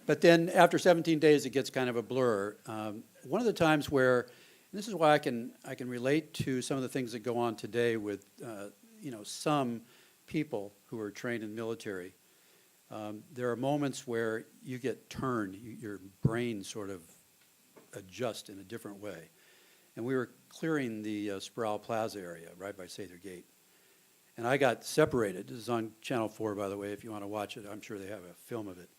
But then after 17 days, it gets kind of a blur. One of the times where, and this is why I can relate to some of the things that go on today with, some people who are trained in military. There are moments where you get turned, your brain sort of adjusts in a different way. And we were clearing the Sproul Plaza area right by Sather Gate. And I got separated. This is on Channel 4, by the way, if you want to watch it. I'm sure they have a film of it.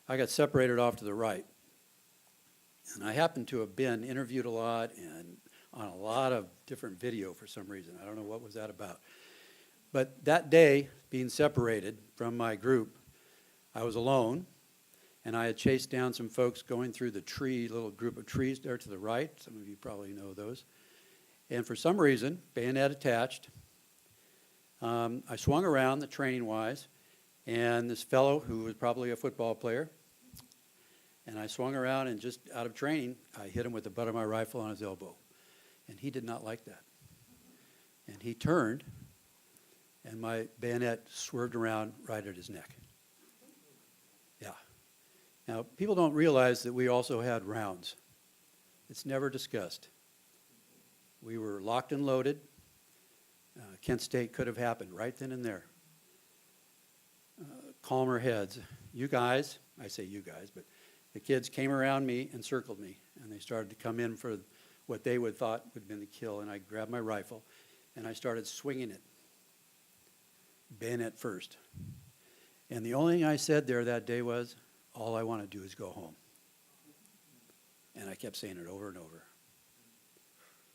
I got separated off to the right. And I happened to have been interviewed a lot and on a lot of different video for some reason. I don't know what was that about. But that day, being separated from my group, I was alone, and I had chased down some folks going through the little group of trees there to the right. Some of you probably know those. And for some reason, bayonet attached, I swung around the training-wise, and this fellow who was probably a football player, and I swung around, and just out of training, I hit him with the butt of my rifle on his elbow. And he did not like that. And he turned, and my bayonet swerved around right at his neck. Yeah. Now, people don't realize that we also had rounds. It's never discussed. We were locked and loaded. Kent State could have happened right then and there. Calmer heads. You guys, I say you guys, but the kids came around me and circled me, and they started to come in for what they would thought would have been the kill, and I grabbed my rifle, and I started swinging it, bayonet first. And the only thing I said there that day was, all I want to do is go home. And I kept saying it over and over.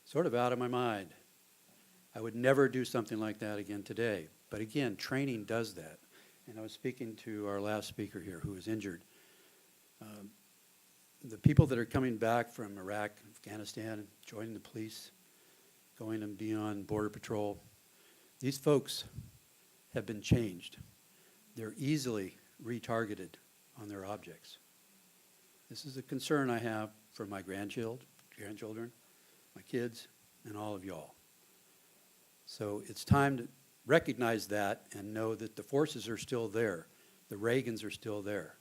Sort of out of my mind. I would never do something like that again today. But again, training does that. And I was speaking to our last speaker here who was injured. The people that are coming back from Iraq, Afghanistan, joining the police, going and beyond Border Patrol, these folks have been changed. They're easily retargeted on their objects. This is a concern I have for my grandchildren, my kids, and all of y'all. So it's time to recognize that and know that the forces are still there. The Reagans are still there.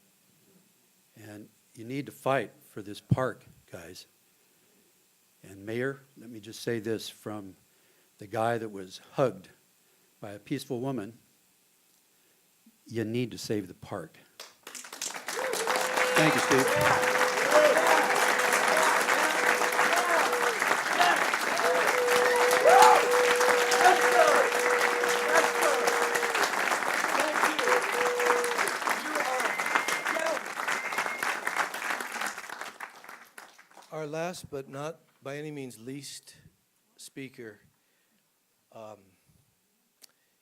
And you need to fight for this park, guys. And Mayor, let me just say this from the guy that was hugged by a peaceful woman. You need to save the park. Thank you, Steve. Our last but not by any means least speaker,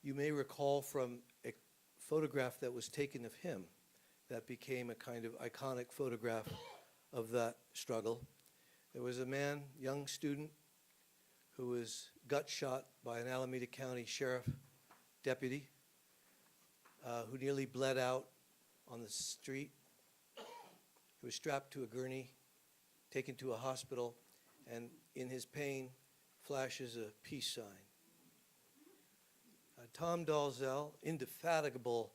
you may recall from a photograph that was taken of him that became a kind of iconic photograph of that struggle. There was a man, young student, who was gut shot by an Alameda County Sheriff deputy who nearly bled out on the street. He was strapped to a gurney, taken to a hospital, and in his pain flashes a peace sign. Tom Dalzell, indefatigable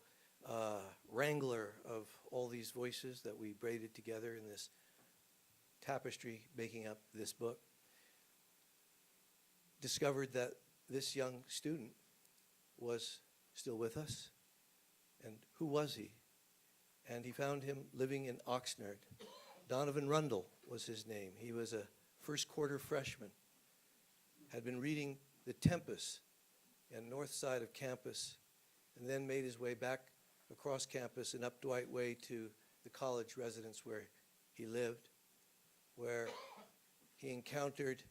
wrangler of all these voices that we braided together in this tapestry making up this book, discovered that this young student was still with us. And who was he? And he found him living in Oxnard. Donovan Rundle was his name. He was a first quarter freshman, had been reading The Tempest on north side of campus, and then made his way back across campus and up Dwight Way to the college residence where he lived, where he encountered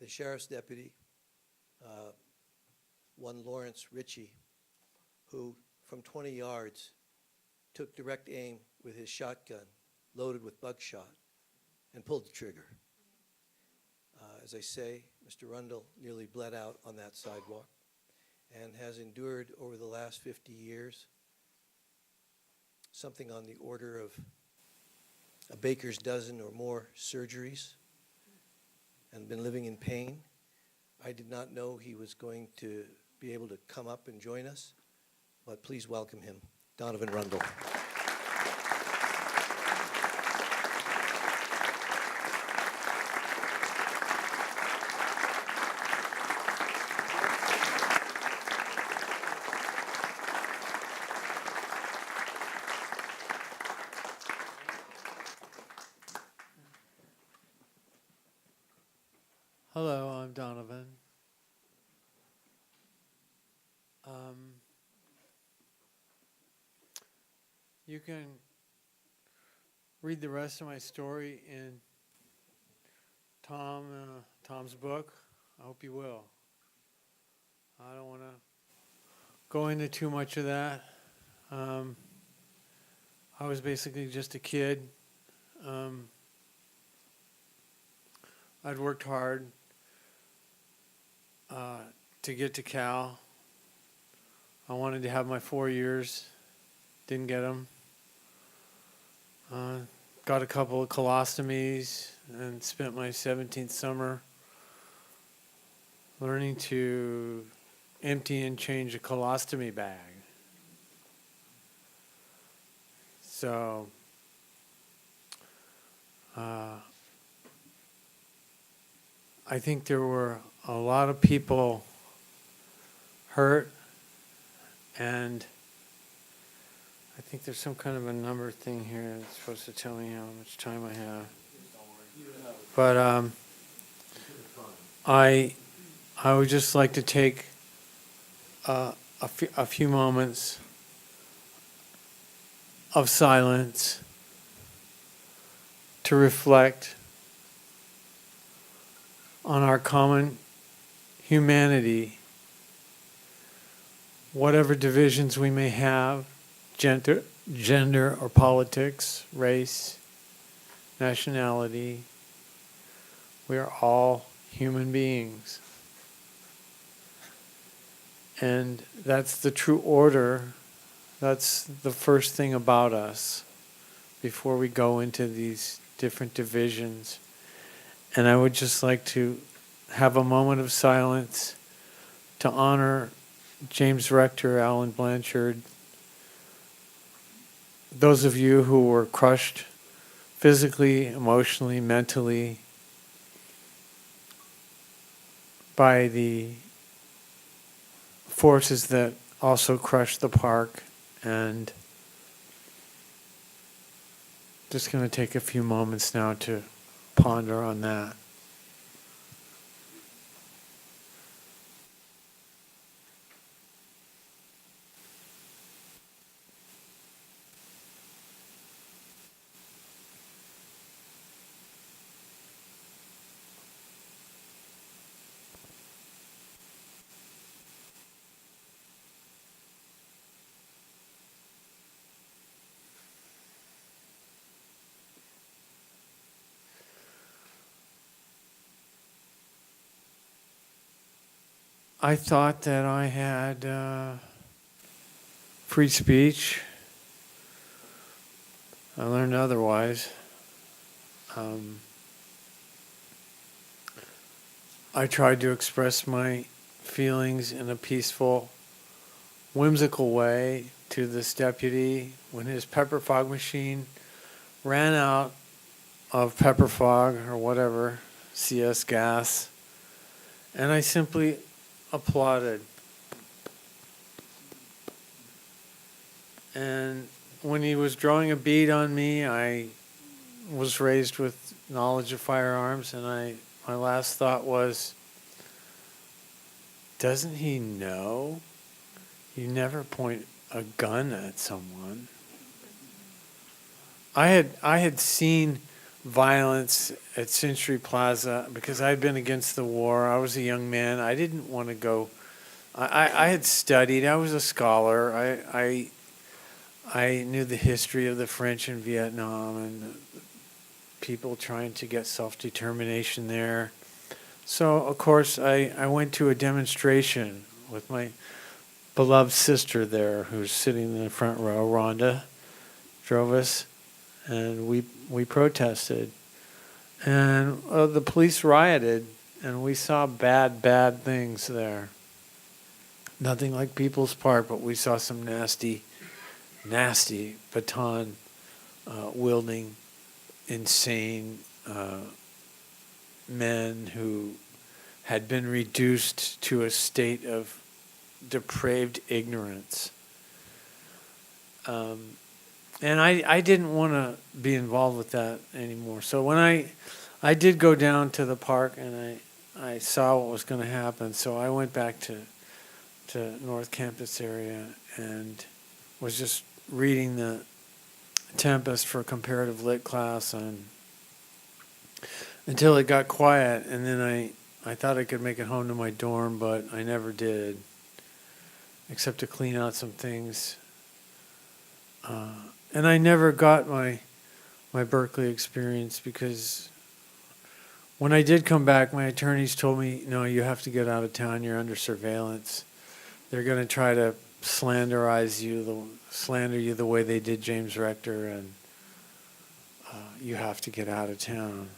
the sheriff's deputy, one Lawrence Ritchie, who from 20 yards took direct aim with his shotgun loaded with buckshot and pulled the trigger. As I say, Mr. Rundle nearly bled out on that sidewalk and has endured over the last 50 years something on the order of a baker's dozen or more surgeries and been living in pain. I did not know he was going to be able to come up and join us, but please welcome him, Donovan Rundle. Hello, I'm Donovan. You can read the rest of my story in Tom's book. I hope you will. I don't want to go into too much of that. I was basically just a kid. I'd worked hard to get to Cal. I wanted to have my 4 years. Didn't get them. Got a couple of colostomies and spent my 17th summer learning to empty and change a colostomy bag. So I think there were a lot of people hurt, and I think there's some kind of a number thing here that's supposed to tell me how much time I have. But I would just like to take a few moments of silence to reflect on our common humanity, whatever divisions we may have, gender or politics, race, nationality. We are all human beings. And that's the true order. That's the first thing about us before we go into these different divisions. And I would just like to have a moment of silence to honor James Rector, Alan Blanchard, those of you who were crushed physically, emotionally, mentally by the forces that also crushed the park, and just going to take a few moments now to ponder on that. I thought that I had free speech. I learned otherwise. I tried to express my feelings in a peaceful, whimsical way to this deputy when his pepper fog machine ran out of pepper fog or whatever, CS gas, and I simply applauded. And when he was drawing a bead on me, I was raised with knowledge of firearms, and my last thought was, doesn't he know you never point a gun at someone? I had seen violence at Century Plaza because I'd been against the war. I was a young man. I didn't want to go. I had studied. I was a scholar. I knew the history of the French in Vietnam and people trying to get self-determination there. So, of course, I went to a demonstration with my beloved sister there, who's sitting in the front row. Rhonda drove us, and we protested. And the police rioted, and we saw bad things there. Nothing like People's Park, but we saw some nasty baton wielding, insane men who had been reduced to a state of depraved ignorance. And I didn't want to be involved with that anymore. So when I did go down to the park, and I saw what was going to happen, so I went back to North Campus area and was just reading the Tempest for comparative lit class and until it got quiet, and then I thought I could make it home to my dorm, but I never did, except to clean out some things. And I never got my Berkeley experience because when I did come back, my attorneys told me, no, you have to get out of town. You're under surveillance. They're going to try to slander you the way they did James Rector, and you have to get out of town.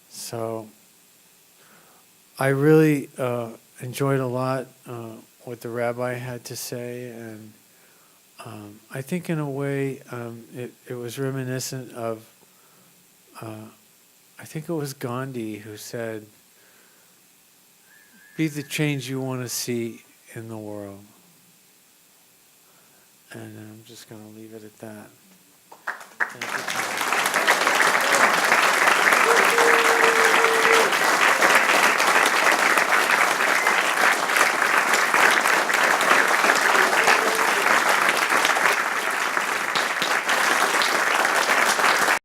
So I really enjoyed a lot what the rabbi had to say, and I think in a way it was reminiscent of, I think it was Gandhi who said, be the change you want to see in the world. And I'm just going to leave it at that. Thank you, Tom.